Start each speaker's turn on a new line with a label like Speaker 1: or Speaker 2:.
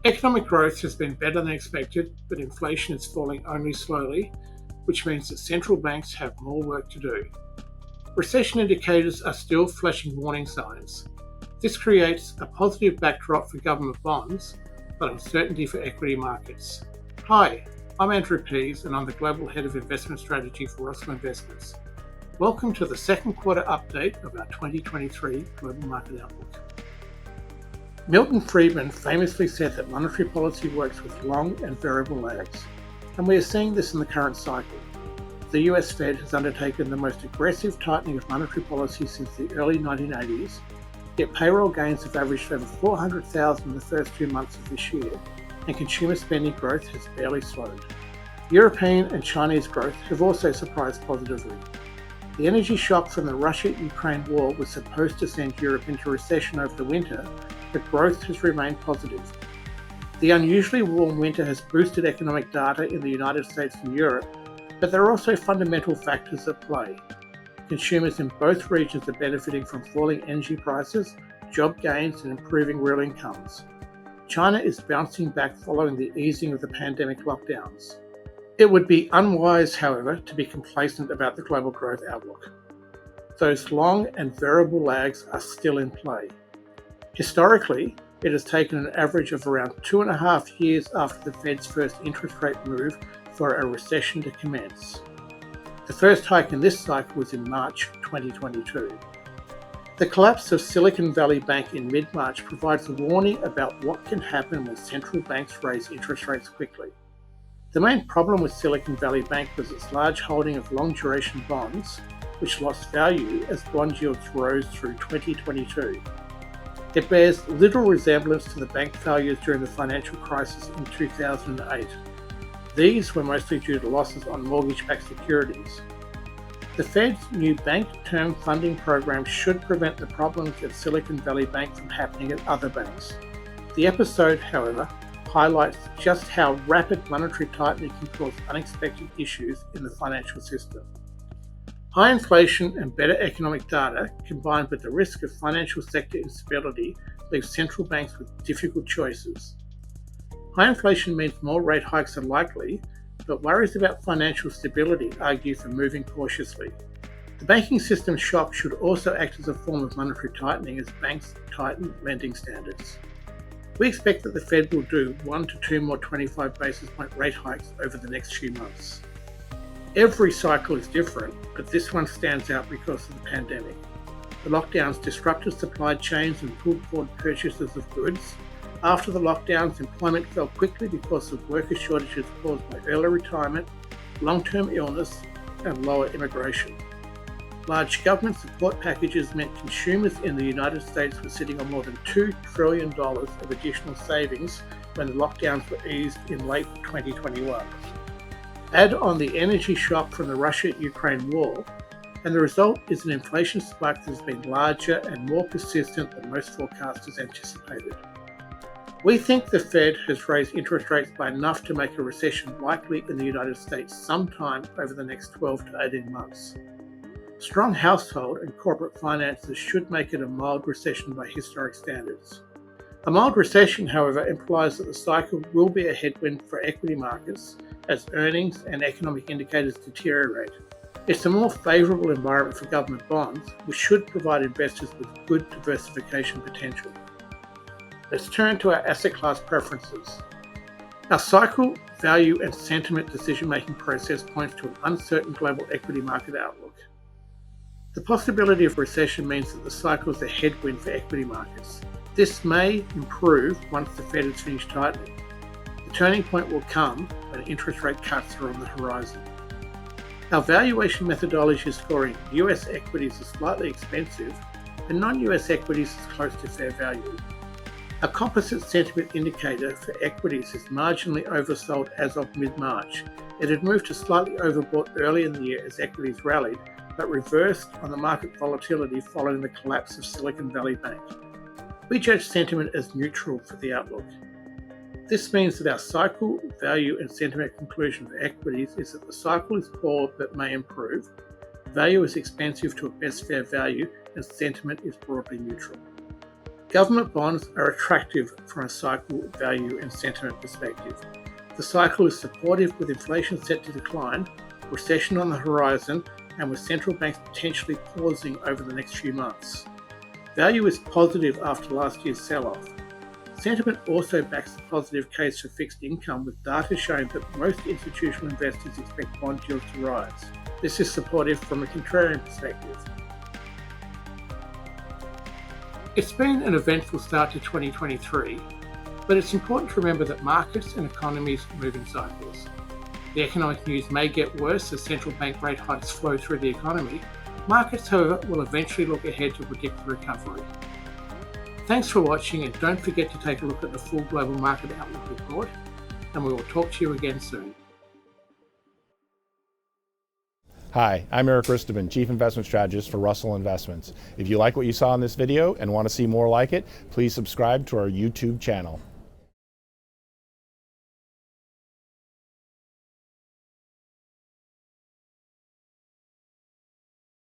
Speaker 1: Economic growth has been better than expected, but inflation is falling only slowly, which means that central banks have more work to do. Recession indicators are still flashing warning signs. This creates a positive backdrop for government bonds, but uncertainty for equity markets. Hi, I'm Andrew Pease, and I'm the Global Head of Investment Strategy for Russell Investments. Welcome to the second quarter update of our 2023 Global Market Outlook. Milton Friedman famously said that monetary policy works with long and variable lags, and we are seeing this in the current cycle. The US Fed has undertaken the most aggressive tightening of monetary policy since the early 1980s, yet payroll gains have averaged over 400,000 in the first 2 months of this year, and consumer spending growth has barely slowed. European and Chinese growth have also surprised positively. The energy shock from the Russia-Ukraine war was supposed to send Europe into recession over the winter, but growth has remained positive. The unusually warm winter has boosted economic data in the United States and Europe, but there are also fundamental factors at play. Consumers in both regions are benefiting from falling energy prices, job gains, and improving real incomes. China is bouncing back following the easing of the pandemic lockdowns. It would be unwise, however, to be complacent about the global growth outlook. Those long and variable lags are still in play. Historically, it has taken an average of around 2.5 years after the Fed's first interest rate move for a recession to commence. The first hike in this cycle was in March 2022. The collapse of Silicon Valley Bank in mid-March provides a warning about what can happen when central banks raise interest rates quickly. The main problem with Silicon Valley Bank was its large holding of long-duration bonds, which lost value as bond yields rose through 2022. It bears little resemblance to the bank failures during the financial crisis in 2008. These were mostly due to losses on mortgage-backed securities. The Fed's new Bank Term Funding Program should prevent the problems at Silicon Valley Bank from happening at other banks. The episode, however, highlights just how rapid monetary tightening can cause unexpected issues in the financial system. High inflation and better economic data, combined with the risk of financial sector instability, leave central banks with difficult choices. High inflation means more rate hikes are likely, but worries about financial stability argue for moving cautiously. The banking system shock should also act as a form of monetary tightening as banks tighten lending standards. We expect that the Fed will do 1 to 2 more 25 basis point rate hikes over the next few months. Every cycle is different, but this one stands out because of the pandemic. The lockdowns disrupted supply chains and pulled forward purchases of goods. After the lockdowns, employment fell quickly because of worker shortages caused by early retirement, long-term illness, and lower immigration. Large government support packages meant consumers in the United States were sitting on more than $2 trillion of additional savings when the lockdowns were eased in late 2021. Add on the energy shock from the Russia-Ukraine war, and the result is an inflation spike that has been larger and more persistent than most forecasters anticipated. We think the Fed has raised interest rates by enough to make a recession likely in the United States sometime over the next 12 to 18 months. Strong household and corporate finances should make it a mild recession by historic standards. A mild recession, however, implies that the cycle will be a headwind for equity markets as earnings and economic indicators deteriorate. It's a more favourable environment for government bonds, which should provide investors with good diversification potential. Let's turn to our asset class preferences. Our cycle, value and sentiment decision-making process points to an uncertain global equity market outlook. The possibility of recession means that the cycle is a headwind for equity markets. This may improve once the Fed has finished tightening. The turning point will come when interest rate cuts are on the horizon. Our valuation methodology is scoring US equities as slightly expensive and non-US equities as close to fair value. Our composite sentiment indicator for equities is marginally oversold as of mid-March. It had moved to slightly overbought early in the year as equities rallied, but reversed on the market volatility following the collapse of Silicon Valley Bank. We judge sentiment as neutral for the outlook. This means that our cycle, value and sentiment conclusion for equities is that the cycle is poor but may improve, value is expensive to a best fair value, and sentiment is broadly neutral. Government bonds are attractive from a cycle value and sentiment perspective. The cycle is supportive with inflation set to decline, recession on the horizon, and with central banks potentially pausing over the next few months. Value is positive after last year's sell-off. Sentiment also backs the positive case for fixed income, with data showing that most institutional investors expect bond yields to rise. This is supportive from a contrarian perspective. It's been an eventful start to 2023, but it's important to remember that markets and economies move in cycles. The economic news may get worse as central bank rate hikes flow through the economy. Markets, however, will eventually look ahead to predict the recovery. Thanks for watching, and don't forget to take a look at the full Global Market Outlook report, and we will talk to you again soon.
Speaker 2: Hi, I'm Eric Risteman, Chief Investment Strategist for Russell Investments. If you like what you saw in this video and want to see more like it, please subscribe to our YouTube channel.